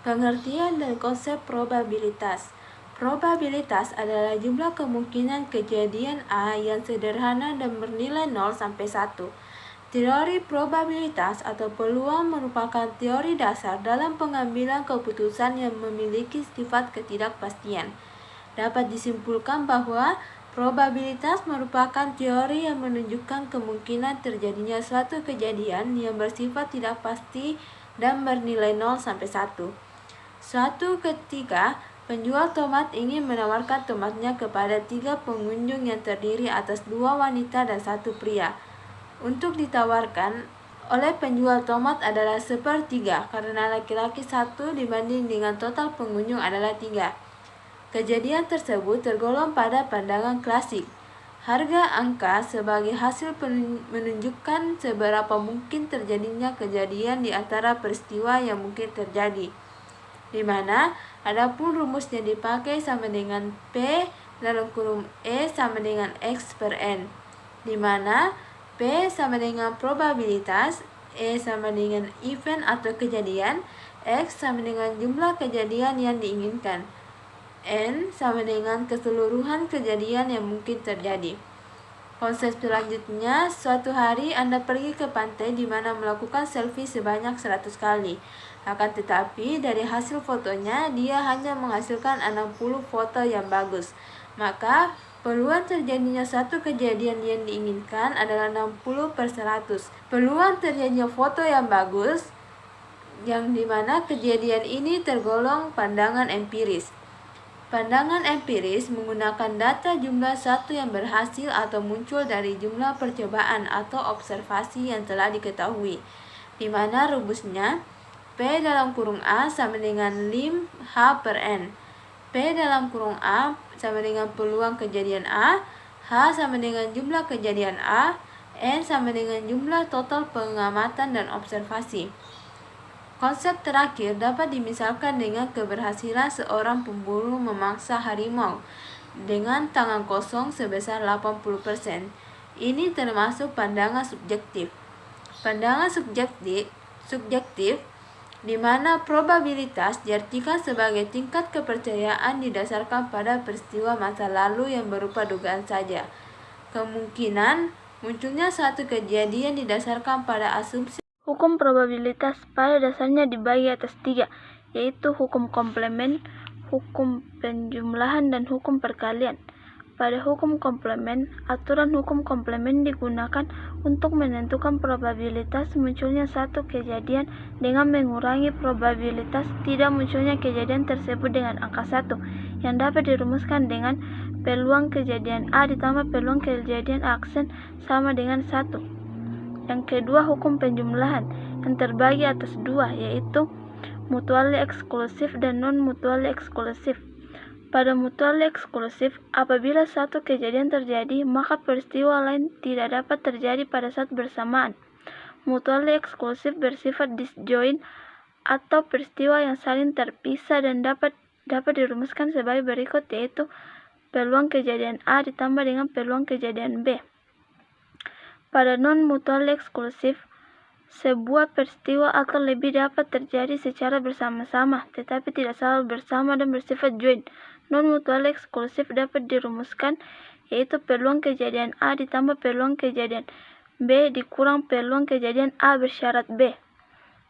Pengertian dan konsep probabilitas. Probabilitas adalah jumlah kemungkinan kejadian A yang sederhana dan bernilai 0 sampai 1. Teori probabilitas atau peluang merupakan teori dasar dalam pengambilan keputusan yang memiliki sifat ketidakpastian. Dapat disimpulkan bahwa probabilitas merupakan teori yang menunjukkan kemungkinan terjadinya suatu kejadian yang bersifat tidak pasti dan bernilai 0 sampai 1. Suatu ketika, penjual tomat ingin menawarkan tomatnya kepada 3 pengunjung yang terdiri atas 2 wanita dan 1 pria. Untuk ditawarkan oleh penjual tomat adalah 1/3 karena laki-laki 1 dibanding dengan total pengunjung adalah 3. Kejadian tersebut tergolong pada pandangan klasik. Harga angka sebagai hasil menunjukkan seberapa mungkin terjadinya kejadian di antara peristiwa yang mungkin terjadi, di mana adapun rumus yang dipakai sama dengan P E sama dengan X per N, di mana P sama dengan probabilitas, E sama dengan event atau kejadian, X sama dengan jumlah kejadian yang diinginkan, N sama dengan keseluruhan kejadian yang mungkin terjadi. Konsep selanjutnya, suatu hari Anda pergi ke pantai di mana melakukan selfie sebanyak 100 kali. Akan tetapi dari hasil fotonya dia hanya menghasilkan 60 foto yang bagus. Maka peluang terjadinya satu kejadian yang diinginkan adalah 60/100. Peluang terjadinya foto yang bagus yang dimana kejadian ini tergolong pandangan empiris. Pandangan empiris menggunakan data jumlah satu yang berhasil atau muncul dari jumlah percobaan atau observasi yang telah diketahui, di mana rumusnya P(A) sama dengan lim H per N. P(A) sama dengan peluang kejadian A, H sama dengan jumlah kejadian A, N sama dengan jumlah total pengamatan dan observasi. Konsep terakhir dapat dimisalkan dengan keberhasilan seorang pemburu memangsa harimau dengan tangan kosong sebesar 80%. Ini termasuk pandangan subjektif. Pandangan subjektif di mana probabilitas diartikan sebagai tingkat kepercayaan didasarkan pada peristiwa masa lalu yang berupa dugaan saja. Kemungkinan munculnya suatu kejadian didasarkan pada asumsi. Hukum probabilitas pada dasarnya dibagi atas 3, yaitu hukum komplemen, hukum penjumlahan, dan hukum perkalian. Pada hukum komplemen, aturan hukum komplemen digunakan untuk menentukan probabilitas munculnya satu kejadian dengan mengurangi probabilitas tidak munculnya kejadian tersebut dengan angka 1, yang dapat dirumuskan dengan peluang kejadian A ditambah peluang kejadian aksen sama dengan 1. Yang kedua, hukum penjumlahan yang terbagi atas 2, yaitu mutually eksklusif dan non-mutually eksklusif. Pada mutually eksklusif, apabila satu kejadian terjadi, maka peristiwa lain tidak dapat terjadi pada saat bersamaan. Mutually eksklusif bersifat disjoint atau peristiwa yang saling terpisah dan dapat dirumuskan sebagai berikut, yaitu peluang kejadian A ditambah dengan peluang kejadian B. Pada non-mutually eksklusif, sebuah peristiwa akan lebih dapat terjadi secara bersama-sama, tetapi tidak selalu bersama dan bersifat joint. Non-mutually eksklusif dapat dirumuskan, yaitu peluang kejadian A ditambah peluang kejadian B dikurang peluang kejadian A bersyarat B.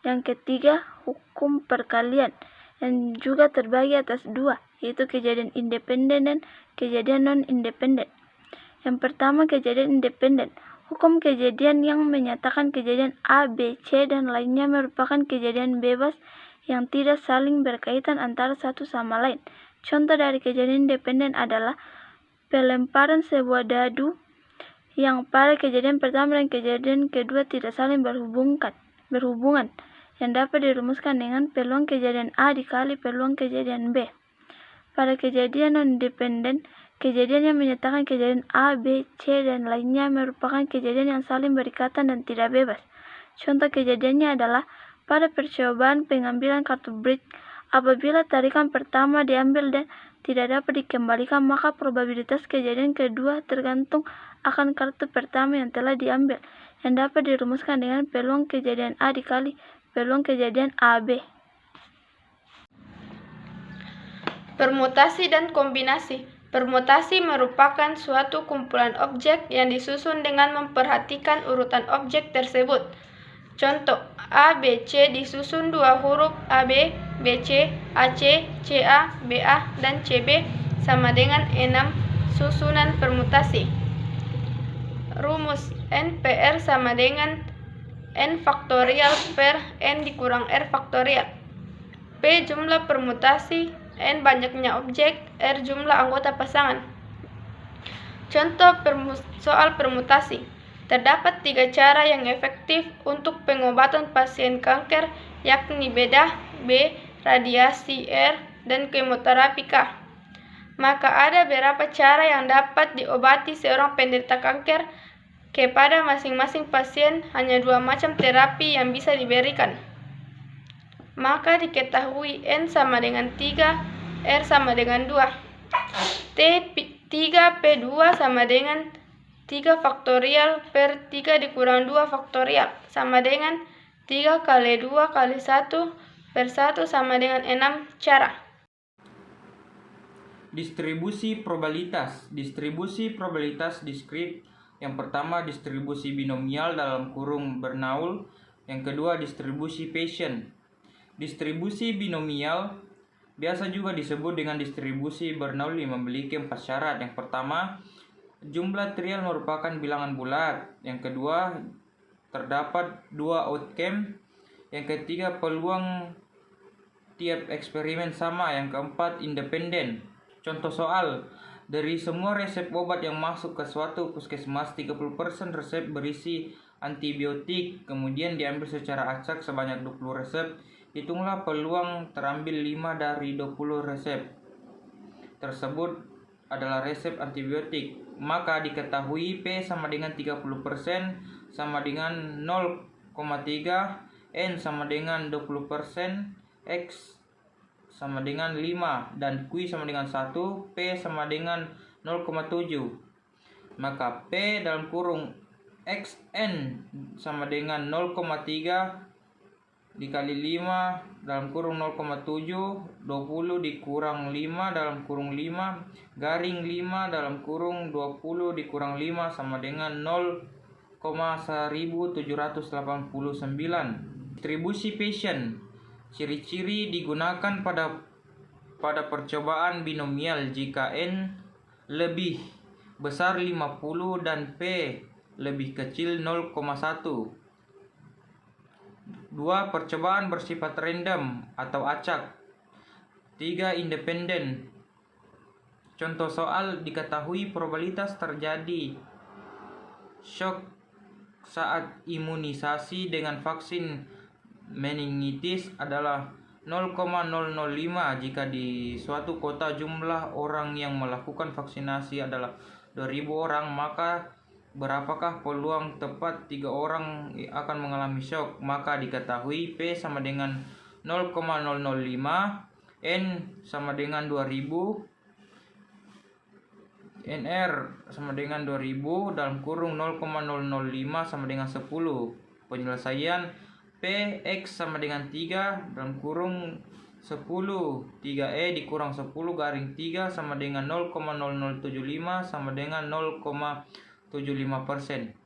Yang ketiga, hukum perkalian yang juga terbagi atas 2, yaitu kejadian independen dan kejadian non-independen. Yang pertama, kejadian independen. Hukum kejadian yang menyatakan kejadian A, B, C, dan lainnya merupakan kejadian bebas yang tidak saling berkaitan antara satu sama lain. Contoh dari kejadian independen adalah pelemparan sebuah dadu yang pada kejadian pertama dan kejadian kedua tidak saling berhubungan, yang dapat dirumuskan dengan peluang kejadian A dikali peluang kejadian B. Pada kejadian non-independen, kejadian yang menyatakan kejadian A, B, C, dan lainnya merupakan kejadian yang saling berikatan dan tidak bebas. Contoh kejadiannya adalah pada percobaan pengambilan kartu break, apabila tarikan pertama diambil dan tidak dapat dikembalikan, maka probabilitas kejadian kedua tergantung akan kartu pertama yang telah diambil, yang dapat dirumuskan dengan peluang kejadian A dikali peluang kejadian AB. Permutasi dan kombinasi. Permutasi merupakan suatu kumpulan objek yang disusun dengan memperhatikan urutan objek tersebut. Contoh, A, B, C disusun dua huruf AB, BC, AC, CA, BA, dan CB sama dengan 6 susunan permutasi. Rumus NPR sama dengan N faktorial per N dikurang R faktorial. P jumlah permutasi, N banyaknya objek, R jumlah anggota pasangan. Contoh soal permutasi. Terdapat 3 cara yang efektif untuk pengobatan pasien kanker, yakni bedah, B, radiasi R, dan kemoterapi K. Maka ada beberapa cara yang dapat diobati seorang penderita kanker. Kepada masing-masing pasien hanya 2 macam terapi yang bisa diberikan. Maka diketahui N sama dengan 3, R sama dengan 2. T3P2 sama dengan 3 faktorial per 3 dikurang 2 faktorial sama dengan 3 kali 2 kali 1 per 1 sama dengan 6 cara. Distribusi probabilitas. Distribusi probabilitas diskrit. Yang pertama distribusi binomial dalam kurung Bernoulli. Yang kedua distribusi Paschen. Distribusi binomial biasa juga disebut dengan distribusi Bernoulli memiliki 4 syarat. Yang pertama, jumlah trial merupakan bilangan bulat. Yang kedua, terdapat 2 outcome. Yang ketiga, peluang tiap eksperimen sama. Yang keempat, independen. Contoh soal, dari semua resep obat yang masuk ke suatu puskesmas, 30% resep berisi antibiotik, kemudian diambil secara acak sebanyak 20 resep. Hitunglah peluang terambil 5 dari 20 resep tersebut adalah resep antibiotik. Maka diketahui P sama dengan 30% sama dengan 0,3, N sama dengan 20%, X sama dengan 5, dan Q sama dengan 1, P sama dengan 0,7. Maka P dalam kurung XN sama dengan 0,3 dikali 5 dalam kurung 0,7, 20 dikurang 5 dalam kurung 5, garing 5 dalam kurung 20 dikurang 5 sama dengan 0,1789. Distribusi Paschen. Ciri-ciri digunakan pada percobaan binomial jika N lebih besar 50 dan P lebih kecil 0,1. 2. Percobaan bersifat random atau acak. 3. Independen. Contoh soal, diketahui probabilitas terjadi shock saat imunisasi dengan vaksin meningitis adalah 0,005 jika di suatu kota jumlah orang yang melakukan vaksinasi adalah 2000 orang, maka berapakah peluang tepat 3 orang akan mengalami shock? Maka diketahui P sama dengan 0,005, N sama dengan 2000, NR sama dengan 2000 dalam kurung 0,005 sama dengan 10. Penyelesaian P X sama dengan 3 dalam kurung 10, 3E dikurang 10 garing 3 sama dengan 0,0075 sama dengan 0,75%.